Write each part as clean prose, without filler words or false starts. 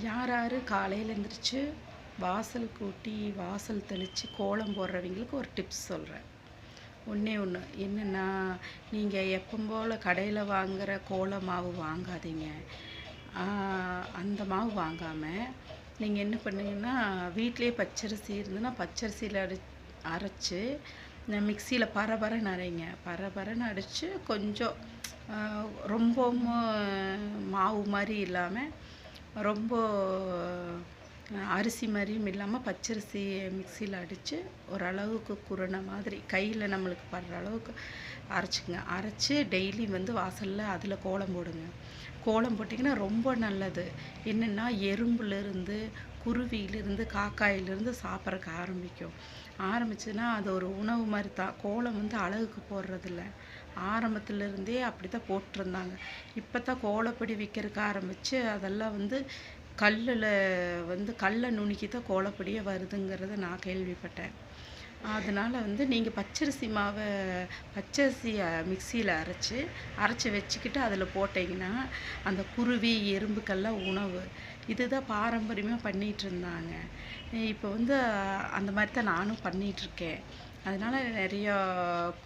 யார் யார் காலையில் எழுந்திரிச்சு வாசல் கூட்டி வாசல் தெளித்து கோலம் போடுறவங்களுக்கு ஒரு டிப்ஸ் சொல்கிறேன். ஒன்றே ஒன்று என்னென்னா, நீங்கள் எப்பவும் போல் கடையில் வாங்குகிற கோல மாவு வாங்காதீங்க. அந்த மாவு வாங்காமல் நீங்கள் என்ன பண்ணுங்கன்னா, வீட்டிலே பச்சரிசி இருந்துன்னா பச்சரிசியில் அரைச்சி மிக்சியில் பரபரன்னு அரைங்க. பரபரன்னு அடித்து கொஞ்சம் ரொம்பவும் மாவு மாதிரி இல்லாமல் ரொம்ப அரிசி மாதிரியும் இல்லாமல் பச்சரிசி மிக்சியில் அடித்து ஓரளவுக்கு குருணை மாதிரி கையில் நம்மளுக்கு படுற அளவுக்கு அரைச்சிங்க. அரைச்சி டெய்லி வாசலில் அதில் கோலம் போடுங்க. கோலம் போட்டிங்கன்னா ரொம்ப நல்லது. என்னென்னா, எறும்புலேருந்து குருவியிலிருந்து காக்காயிலிருந்து சாப்பிட்றக்கு ஆரம்பிச்சுன்னா அது ஒரு உணவு மாதிரி தான். கோலம் அழகுக்கு போடுறதில்ல. ஆரம்பத்துலேருந்தே அப்படி தான் போட்டிருந்தாங்க. இப்போ தான் கோலப்பொடி விற்கிறதுக்கு ஆரம்பித்து அதெல்லாம் கல்லில் கல்லை நுணுக்கி தான் கோலப்பொடியே வருதுங்கிறத நான் கேள்விப்பட்டேன். அதனால் நீங்கள் பச்சரிசியை மிக்சியில் அரைச்சி வச்சுக்கிட்டு அதில் போட்டிங்கன்னா அந்த குருவி எறும்புக்கெல்லாம் உணவு. இதுதான் பாரம்பரியமாக பண்ணிகிட்டு இருந்தாங்க. இப்போ அந்த மாதிரி தான் நானும் பண்ணிகிட்ருக்கேன். அதனால் நிறையா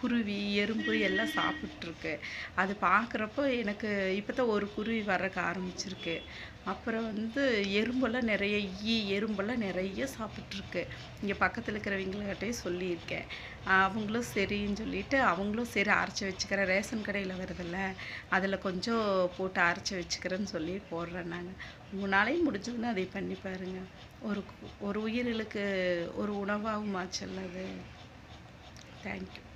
குருவி எறும்பு எல்லாம் சாப்பிட்ருக்கு. அது பார்க்குறப்போ எனக்கு இப்போ தான் ஒரு குருவி வர்றக்கு ஆரம்பிச்சிருக்கு. அப்புறம் எறும்பெல்லாம் நிறைய எறும்பெல்லாம் நிறைய சாப்பிட்ருக்கு. இங்கே பக்கத்தில் இருக்கிறவங்கள்கிட்டையும் சொல்லியிருக்கேன். அவங்களும் சரின்னு சொல்லிவிட்டு அவங்களும் சரி அரைச்சி வச்சுக்கிறேன், ரேஷன் கடையில் வருதில்ல அதில் கொஞ்சம் போட்டு அரைச்சி வச்சுக்கிறேன்னு சொல்லி போடுறேன். நாங்கள் உங்களாலையும் முடிஞ்சதுன்னா அதை பண்ணி பாருங்கள். ஒரு உயிர்களுக்கு ஒரு உணவாகவும் ஆச்சல்ல அது. Thank you.